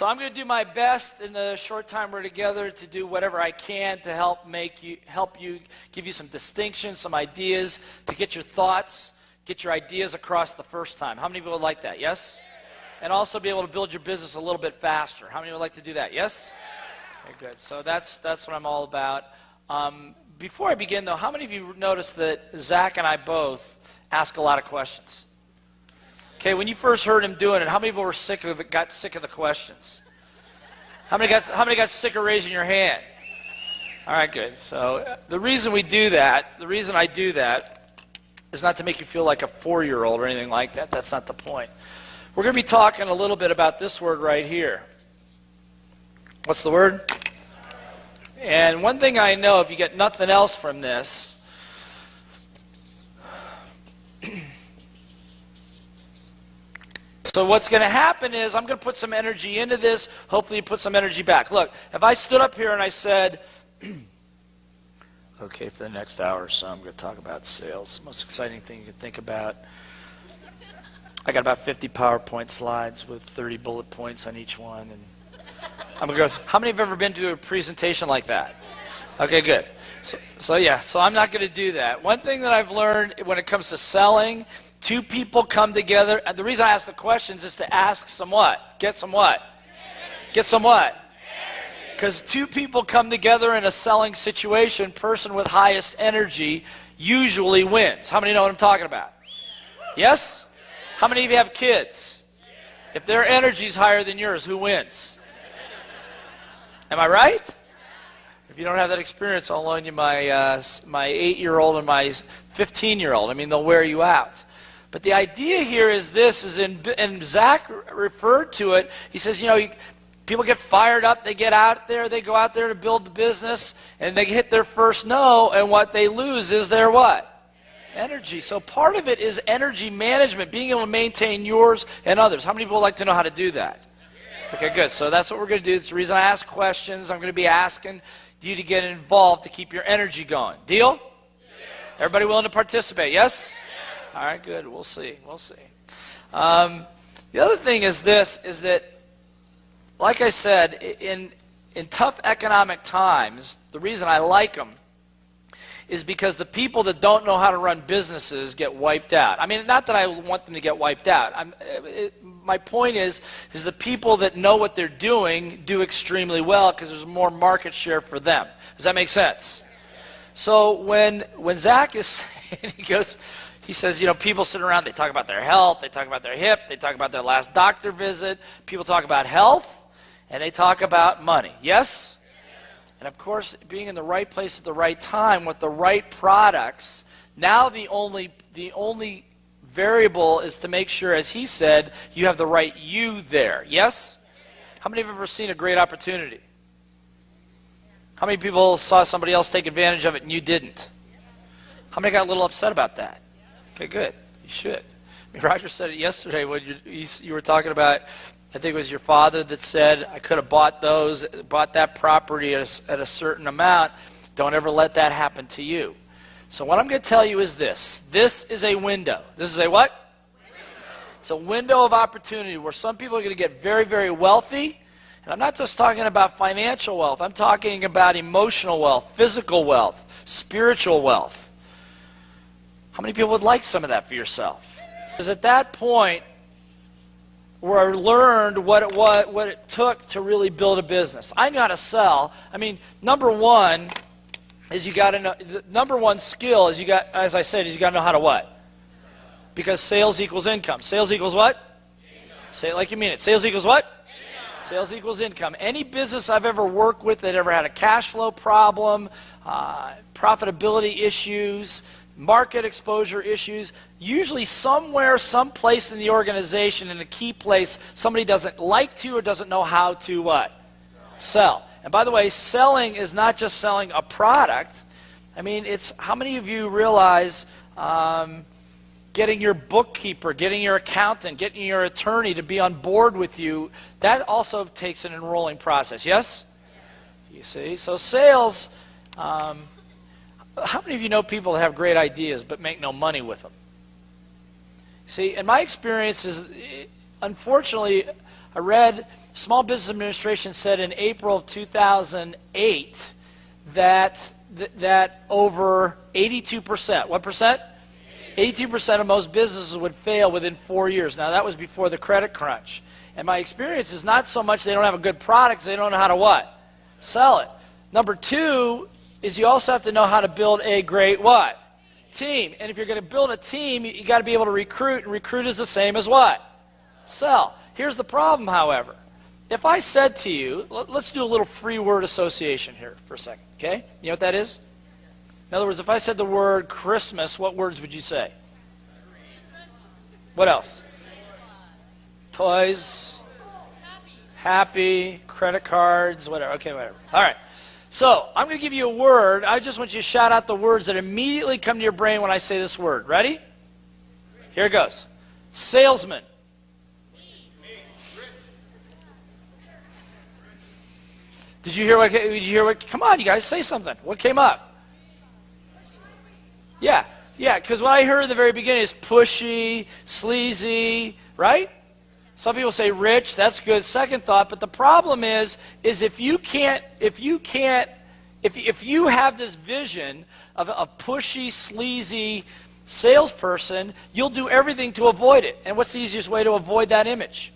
So I'm going to do my best in the short time we're together to do whatever I can to help you, give you some distinction, some ideas, to get your thoughts, get your ideas across the first time. How many people would like that? Yes? And also be able to build your business a little bit faster. How many would like to do that? Yes? Okay, good. So that's what I'm all about. Before I begin, though, how many of you noticed that Zach and I both ask a lot of questions? Okay, when you first heard him doing it, how many people were got sick of the questions? How many got sick of raising your hand? All right, good. So the reason I do that, is not to make you feel like a 4-year-old or anything like that. That's not the point. We're going to be talking a little bit about this word right here. What's the word? And one thing I know, if you get nothing else from this, so what's going to happen is I'm going to put some energy into this. Hopefully you put some energy back. Look, if I stood up here and I said, okay, for the next hour or so, I'm going to talk about sales. The most exciting thing you can think about. I got about 50 PowerPoint slides with 30 bullet points on each one. And I'm going to go, how many have ever been to a presentation like that? Okay, good. So I'm not going to do that. One thing that I've learned when it comes to selling, two people come together, and the reason I ask the questions is to ask some what? Get some what? Get some what? Because two people come together in a selling situation, person with highest energy usually wins. How many know what I'm talking about? Yes? How many of you have kids? If their energy is higher than yours, who wins? Am I right? If you don't have that experience, I'll loan you my 8-year-old and my 15-year-old. I mean, they'll wear you out. But the idea here is this, and Zach referred to it. He says, people get fired up, they get out there, they go out there to build the business, and they hit their first no, and what they lose is their what? Energy. So part of it is energy management, being able to maintain yours and others. How many people would like to know how to do that? Okay, good. So that's what we're going to do. It's the reason I ask questions. I'm going to be asking you to get involved to keep your energy going. Deal? Everybody willing to participate? Yes? All right, good. We'll see. The other thing is this, is that, like I said, in tough economic times, the reason I like them is because the people that don't know how to run businesses get wiped out. I mean, not that I want them to get wiped out. My point is the people that know what they're doing do extremely well because there's more market share for them. Does that make sense? So when Zach is saying, he says, people sit around, they talk about their health, they talk about their hip, they talk about their last doctor visit. People talk about health, and they talk about money. Yes? And of course, being in the right place at the right time with the right products, now the only variable is to make sure, as he said, you have the right you there. Yes? How many have ever seen a great opportunity? How many people saw somebody else take advantage of it and you didn't? How many got a little upset about that? Okay, good. You should. I mean, Roger said it yesterday when you were talking about, I think it was your father that said, I could have bought that property at a certain amount. Don't ever let that happen to you. So what I'm going to tell you is this. This is a window. This is a what? Window. It's a window of opportunity where some people are going to get very, very wealthy. And I'm not just talking about financial wealth. I'm talking about emotional wealth, physical wealth, spiritual wealth. How many people would like some of that for yourself? Because at that point, where I learned what it took to really build a business. I knew how to sell. I mean, number one is you got to know. The number one skill is as I said, is you got to know how to what? Because sales equals income. Sales equals what? Income. Say it like you mean it. Sales equals what? Income. Sales equals income. Any business I've ever worked with that ever had a cash flow problem, profitability issues, market exposure issues, usually somewhere, someplace in the organization, in a key place, somebody doesn't like to or doesn't know how to what? Sell. And by the way, selling is not just selling a product. I mean, it's how many of you realize getting your bookkeeper, getting your accountant, getting your attorney to be on board with you, that also takes an enrolling process, yes? You see? So sales, how many of you know people that have great ideas but make no money with them? See, in my experience is, unfortunately, I read Small Business Administration said in April of 2008 that over 82%, what percent? 82% of most businesses would fail within 4 years. Now, that was before the credit crunch. And my experience is not so much they don't have a good product, they don't know how to what? Sell it. Number two is you also have to know how to build a great what? Team. And if you're going to build a team, you got to be able to recruit, and recruit is the same as what? Sell. Here's the problem, however. If I said to you, let's do a little free word association here for a second, okay? You know what that is? In other words, if I said the word Christmas, what words would you say? What else? Toys, happy, credit cards, whatever. Okay, whatever. All right. So I'm going to give you a word. I just want you to shout out the words that immediately come to your brain when I say this word. Ready? Here it goes. Salesman. Did you hear what? Come on, you guys, say something. What came up? Yeah, because what I heard in the very beginning is pushy, sleazy, right? Some people say rich, that's good, second thought, but the problem is if you have this vision of a pushy, sleazy salesperson, you'll do everything to avoid it. And what's the easiest way to avoid that image?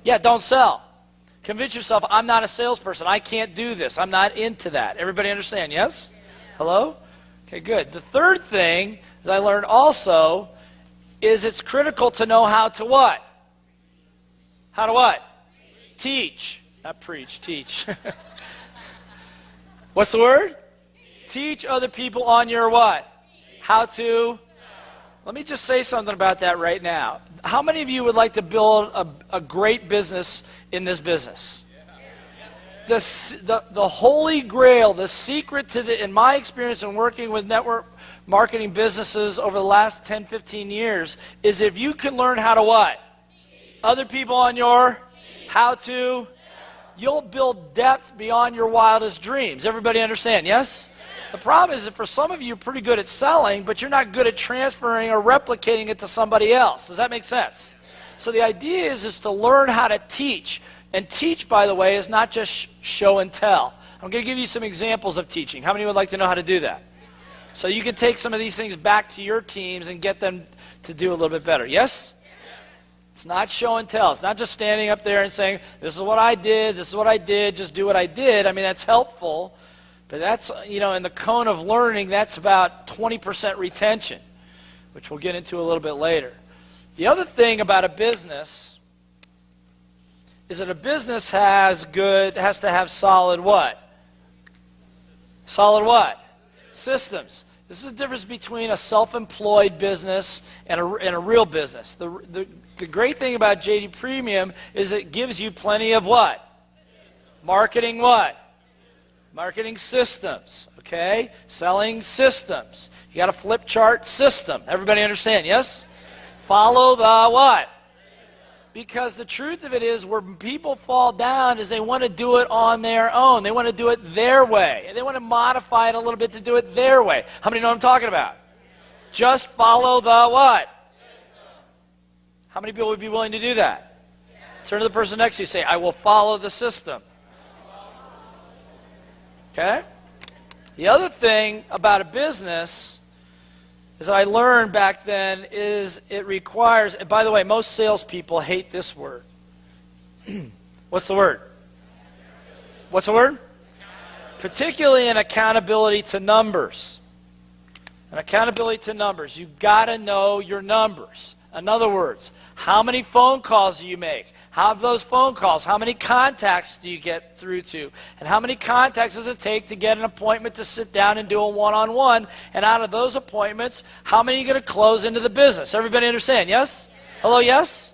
Yeah, don't sell. Convince yourself, I'm not a salesperson, I can't do this, I'm not into that. Everybody understand, yes? Hello? Okay, good. The third thing that I learned also is it's critical to know how to what? How to what? Teach. Not preach, teach. What's the word? Teach other people on your what? How to? Let me just say something about that right now. How many of you would like to build a great business in this business? The holy grail, the secret to in my experience in working with network marketing businesses over the last 10, 15 years is if you can learn how to what? Other people on your how to, you'll build depth beyond your wildest dreams. Everybody understand, yes? The problem is that for some of you, you're pretty good at selling, but you're not good at transferring or replicating it to somebody else. Does that make sense? So the idea is to learn how to teach. And teach, by the way, is not just show and tell. I'm going to give you some examples of teaching. How many would like to know how to do that? So you can take some of these things back to your teams and get them to do a little bit better. Yes? It's not show and tell. It's not just standing up there and saying, this is what I did, just do what I did. I mean, that's helpful. But that's, in the cone of learning, that's about 20% retention, which we'll get into a little bit later. The other thing about a business is that a business has to have solid what? Solid what? Systems. This is the difference between a self-employed business and a real business. The great thing about JD Premium is it gives you plenty of what? Marketing what? Marketing systems, okay? Selling systems. You got a flip chart system. Everybody understand, yes? Follow the what? Because the truth of it is where people fall down is they want to do it on their own. They want to do it their way. And they want to modify it a little bit to do it their way. How many know what I'm talking about? Just follow the what? How many people would be willing to do that? Turn to the person next to you and say, I will follow the system. Okay? The other thing about a business as I learned back then is it requires, and by the way, most salespeople hate this word. What's the word? What's the word? Particularly in accountability to numbers. And accountability to numbers. You've got to know your numbers. In other words, how many phone calls do you make? How of those phone calls, how many contacts do you get through to? And how many contacts does it take to get an appointment to sit down and do a one-on-one? And out of those appointments, how many are you going to close into the business? Everybody understand, yes? Hello, yes?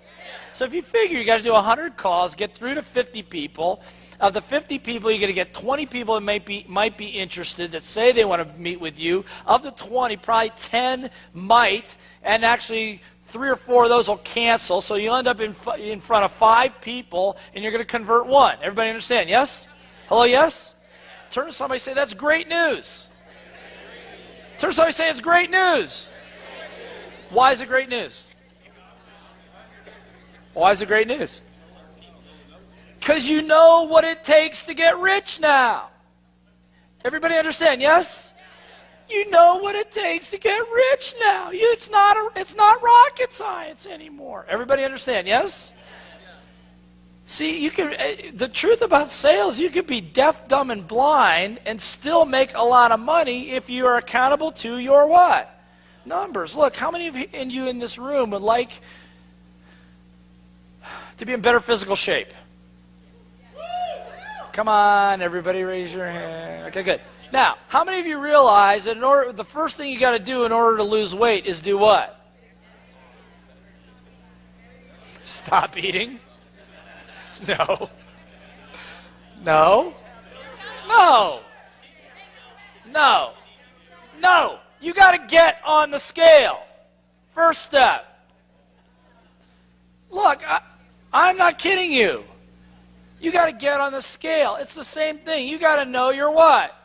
So if you figure you got to do 100 calls, get through to 50 people. Of the 50 people, you're going to get 20 people that might be interested that say they want to meet with you. Of the 20, probably 10 might, and actually 3 or 4 of those will cancel, so you end up in front of 5 people, and you're going to convert 1. Everybody understand, yes? Hello, yes? Turn to somebody and say, that's great news. Turn to somebody and say, it's great news. Why is it great news? Why is it great news? Because you know what it takes to get rich now. Everybody understand, yes? You know what it takes to get rich now. It's not rocket science anymore. Everybody understand, yes? See, the truth about sales, you can be deaf, dumb, and blind and still make a lot of money if you are accountable to your what? Numbers. Look, how many of you in this room would like to be in better physical shape? Come on, everybody raise your hand. Okay, good. Now, how many of you realize that the first thing you got to do in order to lose weight is do what? Stop eating? No. No. No. No. No. You got to get on the scale. First step. Look, I'm not kidding you. You got to get on the scale. It's the same thing. You got to know your what?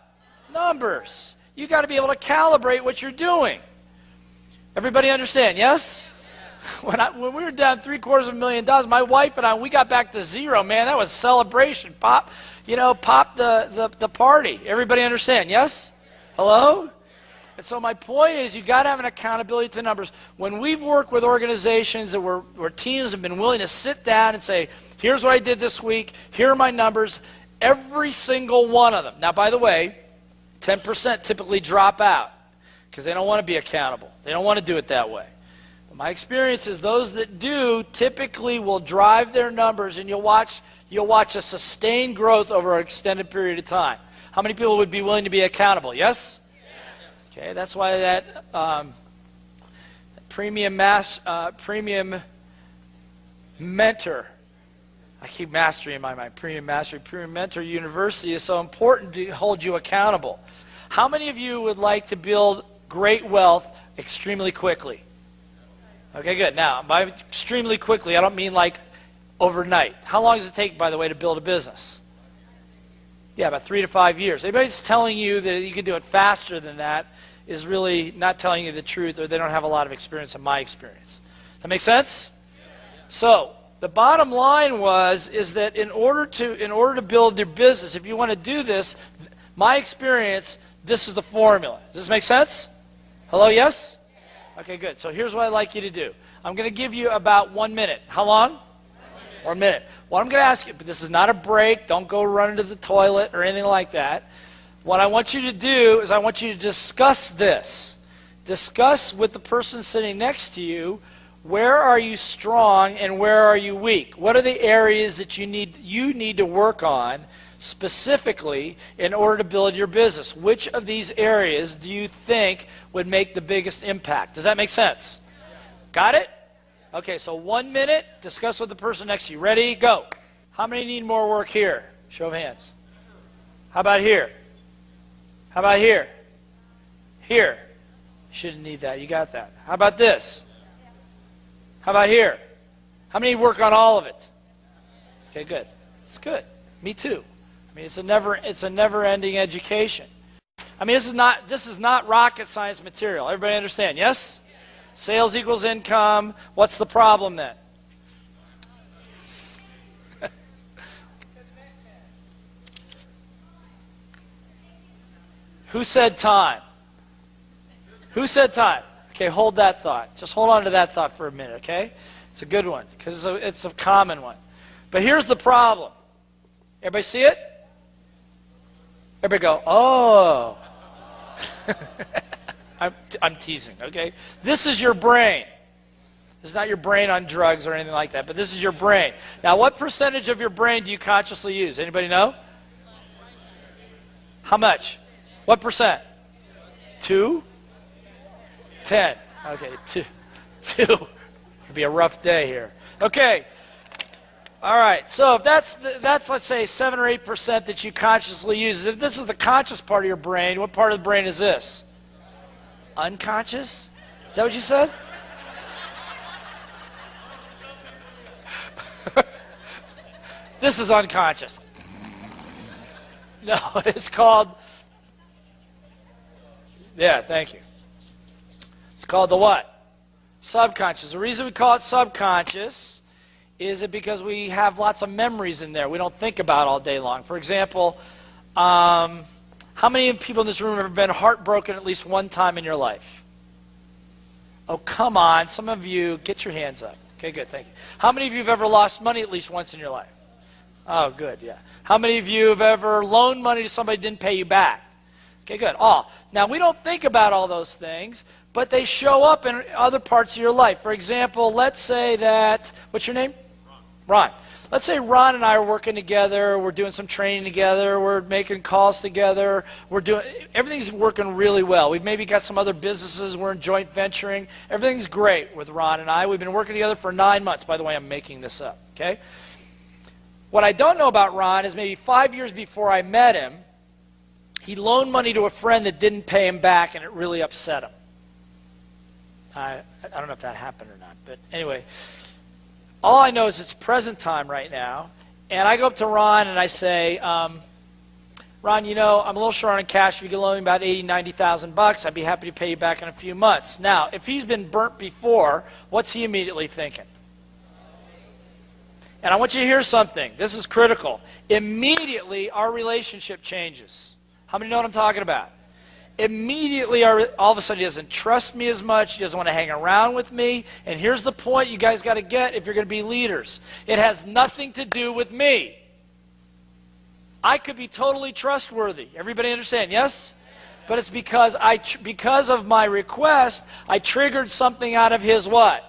Numbers. You got to be able to calibrate what you're doing. Everybody understand, yes? When we were down $750,000, my wife and I, we got back to zero, man. That was celebration. Pop the party. Everybody understand, yes? Hello? And so my point is, you got to have an accountability to numbers. When we've worked with organizations where teams have been willing to sit down and say, here's what I did this week, here are my numbers, every single one of them. Now, by the way, 10% typically drop out because they don't want to be accountable. They don't want to do it that way. But my experience is those that do typically will drive their numbers, and you'll watch a sustained growth over an extended period of time. How many people would be willing to be accountable? Yes? Okay, that's why that premium mentor, I keep mastery in my mind, premium mentor university is so important to hold you accountable. How many of you would like to build great wealth extremely quickly? Okay, good. Now, by extremely quickly, I don't mean like overnight. How long does it take, by the way, to build a business? Yeah, about 3 to 5 years. Anybody's telling you that you can do it faster than that is really not telling you the truth, or they don't have a lot of experience in my experience. Does that make sense? So, the bottom line is that in order to build your business, if you want to do this, my experience, this is the formula. Does this make sense? Hello, yes? Okay, good. So here's what I'd like you to do. I'm going to give you about 1 minute. How long? 1 minute. What I'm going to ask you, but this is not a break. Don't go run into the toilet or anything like that. What I want you to do is I want you to discuss this. Discuss with the person sitting next to you, where are you strong and where are you weak? What are the areas that you need to work on specifically in order to build your business? Which of these areas do you think would make the biggest impact? Does that make sense? Got it? Okay, so 1 minute, discuss with the person next to you. Ready? Go. How many need more work here? Show of hands. How about here? How about here? Here. You shouldn't need that. You got that. How about this? How about here? How many work on all of it? Okay, good. It's good. Me too. I mean, it's a never-ending education. I mean, this is not rocket science material. Everybody understand? Yes? Sales equals income. What's the problem then? Who said time? Who said time? Okay, hold that thought. Just hold on to that thought for a minute, okay? It's a good one because it's a common one. But here's the problem. Everybody see it? Everybody go, oh. I'm teasing, okay? This is your brain. This is not your brain on drugs or anything like that, but this is your brain. Now, what percentage of your brain do you consciously use? Anybody know? How much? What percent? 2? 10. Okay, 2. It'll be a rough day here. Okay. All right. So if that's let's say 7 or 8% that you consciously use. If this is the conscious part of your brain, what part of the brain is this? Unconscious? Is that what you said? This is unconscious. No, it's called. Yeah, thank you. It's called the what? Subconscious. The reason we call it subconscious Is it because we have lots of memories in there we don't think about all day long? For example, how many people in this room have ever been heartbroken at least one time in your life? Oh, come on. Some of you, get your hands up. Okay, good, thank you. How many of you have ever lost money at least once in your life? Oh, good, yeah. How many of you have ever loaned money to somebody who didn't pay you back? Okay, good. Oh, now we don't think about all those things, but they show up in other parts of your life. For example, let's say that, what's your name? Ron. Let's say Ron and I are working together, we're doing some training together, we're making calls together, everything's working really well. We've maybe got some other businesses, we're in joint venturing. Everything's great with Ron and I. We've been working together for 9 months. By the way, I'm making this up, okay? What I don't know about Ron is maybe 5 years before I met him, he loaned money to a friend that didn't pay him back, and it really upset him. I don't know if that happened or not, but anyway, all I know is it's present time right now, and I go up to Ron and I say, Ron, you know, I'm a little short on cash. If you could loan me about $80,000, $90,000, I'd be happy to pay you back in a few months. Now, if he's been burnt before, what's he immediately thinking? And I want you to hear something. This is critical. Immediately, our relationship changes. How many know what I'm talking about? Immediately, all of a sudden, he doesn't trust me as much. He doesn't want to hang around with me. And here's the point you guys got to get if you're going to be leaders. It has nothing to do with me. I could be totally trustworthy. Everybody understand? Yes? But it's because because of my request, I triggered something out of his what?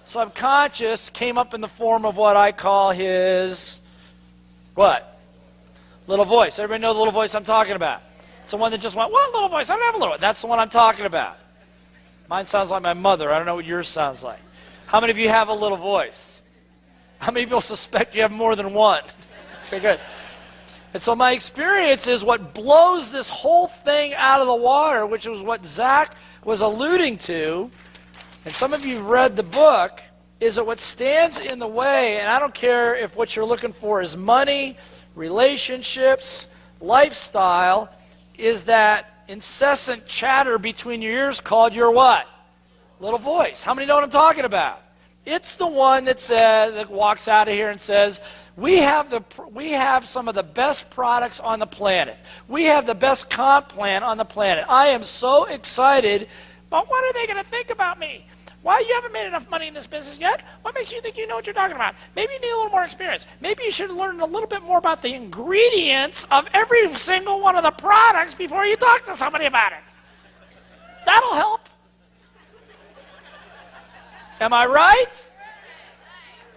Subconscious, came up in the form of what I call his, what? Little voice. Everybody know the little voice I'm talking about? It's the one that just went, what little voice? I don't have a little one. That's the one I'm talking about. Mine sounds like my mother. I don't know what yours sounds like. How many of you have a little voice? How many people suspect you have more than one? Okay, good. And so my experience is what blows this whole thing out of the water, which was what Zach was alluding to, and some of you have read the book, is that what stands in the way, and I don't care if what you're looking for is money, relationships, lifestyle, is that incessant chatter between your ears called your what? Little voice. How many know what I'm talking about? It's the one that says, that walks out of here and says, we have some of the best products on the planet. We have the best comp plan on the planet. I am so excited, but what are they going to think about me? Why, you haven't made enough money in this business yet? What makes you think you know what you're talking about? Maybe you need a little more experience. Maybe you should learn a little bit more about the ingredients of every single one of the products before you talk to somebody about it. That'll help. Am I right?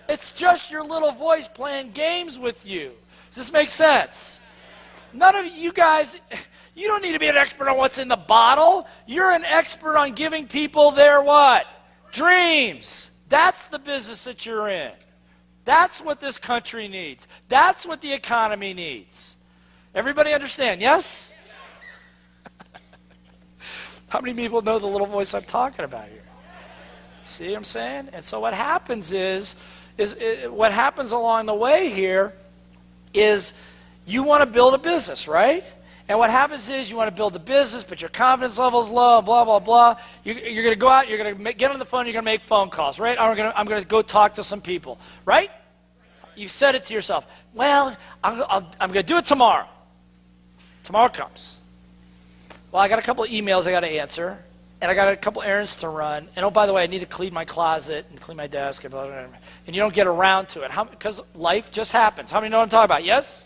It's just your little voice playing games with you. Does this make sense? None of you guys, you don't need to be an expert on what's in the bottle. You're an expert on giving people their what? Dreams. That's the business that you're in. That's what this country needs. That's what the economy needs. Everybody understand, yes? How many people know the little voice I'm talking about here? See what I'm saying? And so what happens is what happens along the way here is you want to build a business, right? And what happens is you want to build a business, but your confidence level is low, blah, blah, blah. You're going to go out, you're going to get on the phone, you're going to make phone calls, right? I'm going to go talk to some people, right? You've said it to yourself. Well, I'm going to do it tomorrow. Tomorrow comes. Well, I got a couple of emails I got to answer, and I got a couple errands to run. And oh, by the way, I need to clean my closet and clean my desk, and blah, blah, blah. And you don't get around to it. Because life just happens. How many know what I'm talking about? Yes?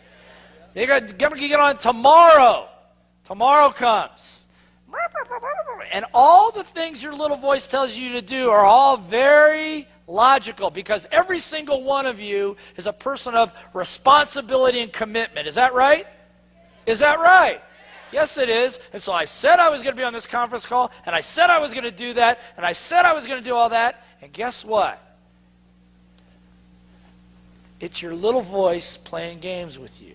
You got to get on tomorrow. Tomorrow comes. And all the things your little voice tells you to do are all very logical, because every single one of you is a person of responsibility and commitment. Is that right? Is that right? Yes, it is. And so I said I was going to be on this conference call, and I said I was going to do that, and I said I was going to do all that, and guess what? It's your little voice playing games with you.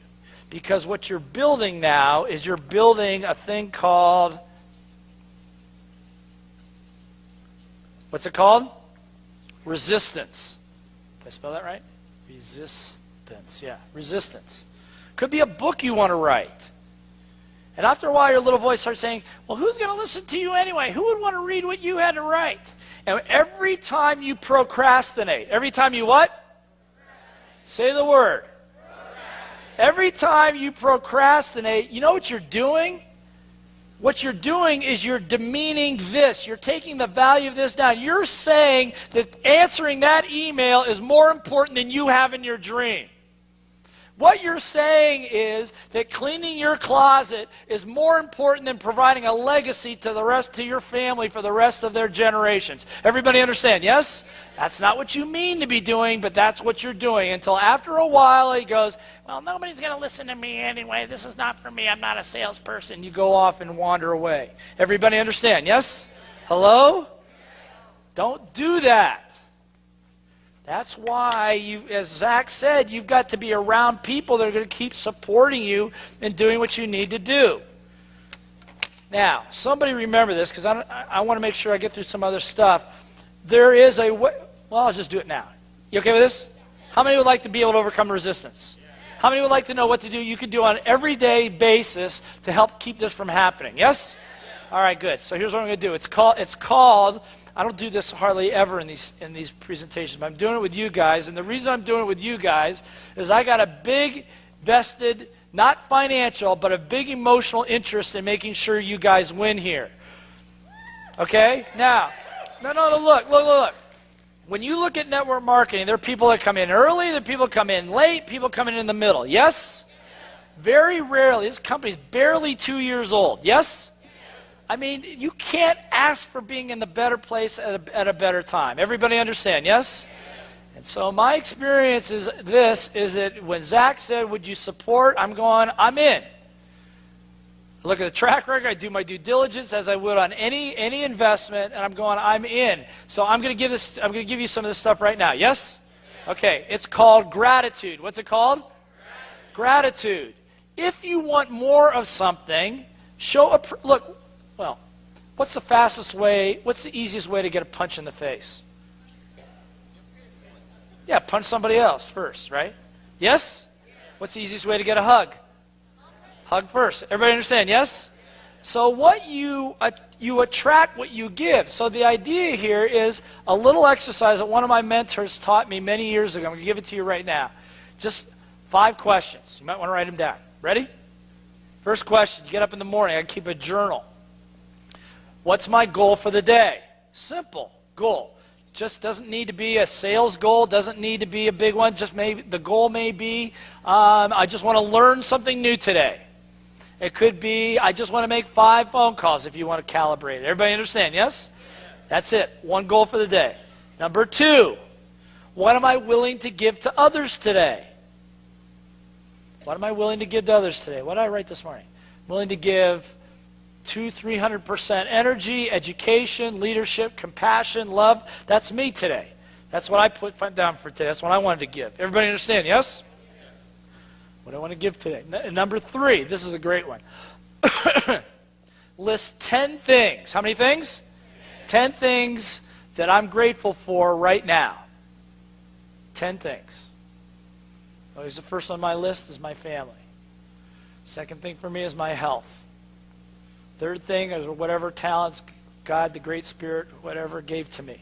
Because what you're building now is you're building a thing called, what's it called? Resistance. Did I spell that right? Resistance, yeah, resistance. Could be a book you want to write. And after a while, your little voice starts saying, well, who's going to listen to you anyway? Who would want to read what you had to write? And every time you procrastinate, every time you what? Say the word. Every time you procrastinate, you know what you're doing? What you're doing is you're demeaning this. You're taking the value of this down. You're saying that answering that email is more important than you having your dream. What you're saying is that cleaning your closet is more important than providing a legacy to your family for the rest of their generations. Everybody understand? Yes? That's not what you mean to be doing, but that's what you're doing. Until after a while he goes, well, nobody's going to listen to me anyway. This is not for me. I'm not a salesperson. You go off and wander away. Everybody understand? Yes? Hello? Don't do that. That's why, as Zach said, you've got to be around people that are going to keep supporting you and doing what you need to do. Now, somebody remember this, because I want to make sure I get through some other stuff. There is a way, well, I'll just do it now. You okay with this? How many would like to be able to overcome resistance? How many would like to know what to do you can do on an everyday basis to help keep this from happening? Yes? All right, good. So here's what I'm going to do. It's called I don't do this hardly ever in these presentations, but I'm doing it with you guys. And the reason I'm doing it with you guys is I got a big vested, not financial, but a big emotional interest in making sure you guys win here. Okay? Now, no, look. When you look at network marketing, there are people that come in early, there are people that come in late, people coming in the middle. Yes? Very rarely. This company's barely 2 years old. Yes? I mean, you can't ask for being in the better place at a better time. Everybody understand, yes? And so my experience is that when Zach said, would you support? I'm going, I'm in. I look at the track record, I do my due diligence as I would on any investment, and I'm going, I'm in. So I'm going to give you some of this stuff right now, yes? Okay, it's called gratitude. What's it called? Gratitude. If you want more of something, look, well, what's the easiest way to get a punch in the face? Yeah, punch somebody else first, right? Yes? What's the easiest way to get a hug? Hug first. Everybody understand, yes? So what you attract what you give. So the idea here is a little exercise that one of my mentors taught me many years ago. I'm going to give it to you right now. Just 5 questions. You might want to write them down. Ready? First question, you get up in the morning, I keep a journal. What's my goal for the day? Simple goal. Just doesn't need to be a sales goal, doesn't need to be a big one. Just maybe the goal may be, I just want to learn something new today. It could be, I just want to make 5 phone calls if you want to calibrate it. Everybody understand, yes? That's it. One goal for the day. Number 2, what am I willing to give to others today? What am I willing to give to others today? What did I write this morning? I'm willing to give 200-300% energy, education, leadership, compassion, love. That's me today. That's what I put down for today. That's what I wanted to give. Everybody understand, yes? What do I want to give today? Number 3, this is a great one. List 10 things. How many things? 10 things that I'm grateful for right now. 10 things. Always the first on my list is my family. Second thing for me is my health. Third thing is whatever talents God, the Great Spirit, whatever, gave to me.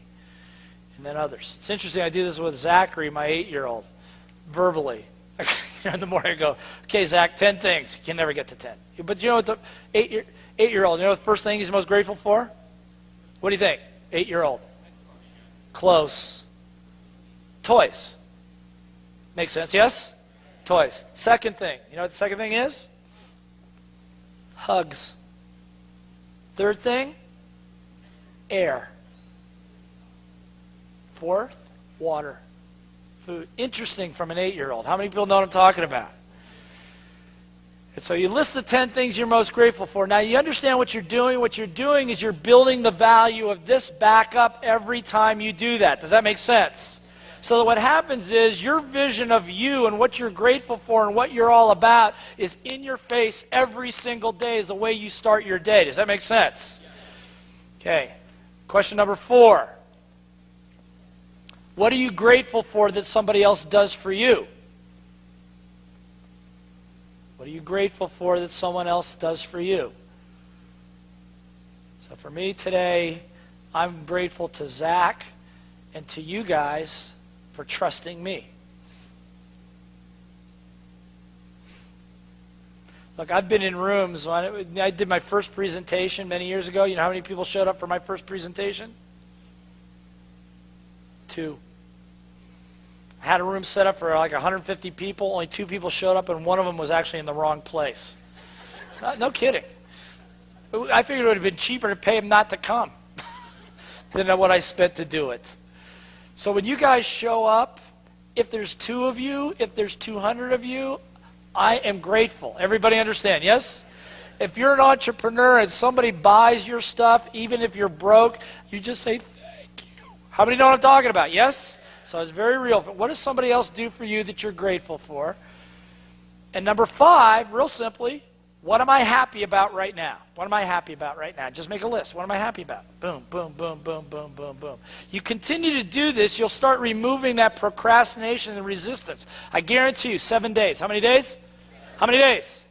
And then others. It's interesting, I do this with Zachary, my 8-year-old, verbally. In the morning I go, okay, Zach, 10 things. He can never get to 10. But you know what the 8-year-old, you know what the first thing he's most grateful for? What do you think? 8-year-old. Close. Toys. Makes sense, yes? Toys. Second thing. You know what the second thing is? Hugs. Third thing, air. Fourth, water. Food. Interesting from an 8-year-old. How many people know what I'm talking about? And so you list the 10 things you're most grateful for. Now you understand what you're doing. What you're doing is you're building the value of this back up every time you do that. Does that make sense? So that what happens is your vision of you and what you're grateful for and what you're all about is in your face every single day is the way you start your day. Does that make sense? Okay. Question number 4. What are you grateful for that somebody else does for you? What are you grateful for that someone else does for you? So for me today, I'm grateful to Zach and to you guys for trusting me. Look, I've been in rooms. When I did my first presentation many years ago. You know how many people showed up for my first presentation? 2. I had a room set up for like 150 people. Only 2 people showed up, and one of them was actually in the wrong place. No kidding. I figured it would have been cheaper to pay him not to come than what I spent to do it. So when you guys show up, if there's 2 of you, if there's 200 of you, I am grateful. Everybody understand, yes? If you're an entrepreneur and somebody buys your stuff, even if you're broke, you just say, thank you. How many know what I'm talking about, yes? So it's very real. What does somebody else do for you that you're grateful for? And number 5, real simply, what am I happy about right now? What am I happy about right now? Just make a list. What am I happy about? Boom, boom, boom, boom, boom, boom, boom. You continue to do this, you'll start removing that procrastination and resistance. I guarantee you, 7 days. How many days? How many days?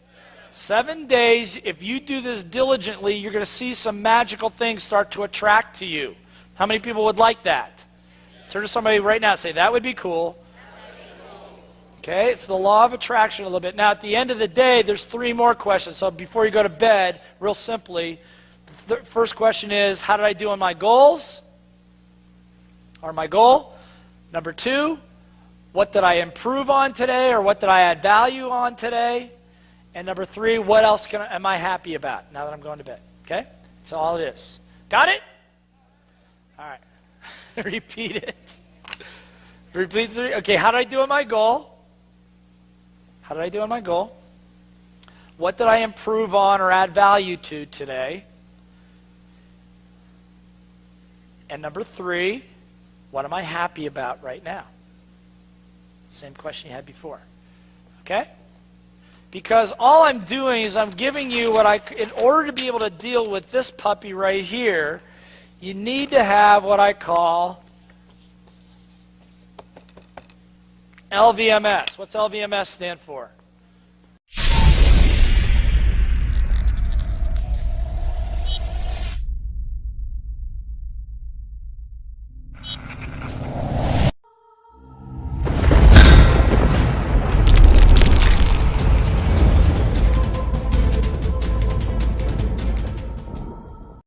7 days. If you do this diligently, you're going to see some magical things start to attract to you. How many people would like that? Turn to somebody right now and say, that would be cool. Okay, it's the law of attraction a little bit. Now, at the end of the day, there's 3 more questions. So before you go to bed, real simply, the first question is, how did I do on my goals? Or my goal? Number 2, what did I improve on today, or what did I add value on today? And number 3, what else am I happy about now that I'm going to bed? Okay? That's all it is. Got it? All right. Repeat it. Repeat 3. Okay, how did I do on my goal? How did I do on my goal? What did I improve on or add value to today? And number 3, what am I happy about right now? Same question you had before. Okay? Because all I'm doing is I'm giving you in order to be able to deal with this puppy right here, you need to have what I call LVMS. What's LVMS stand for?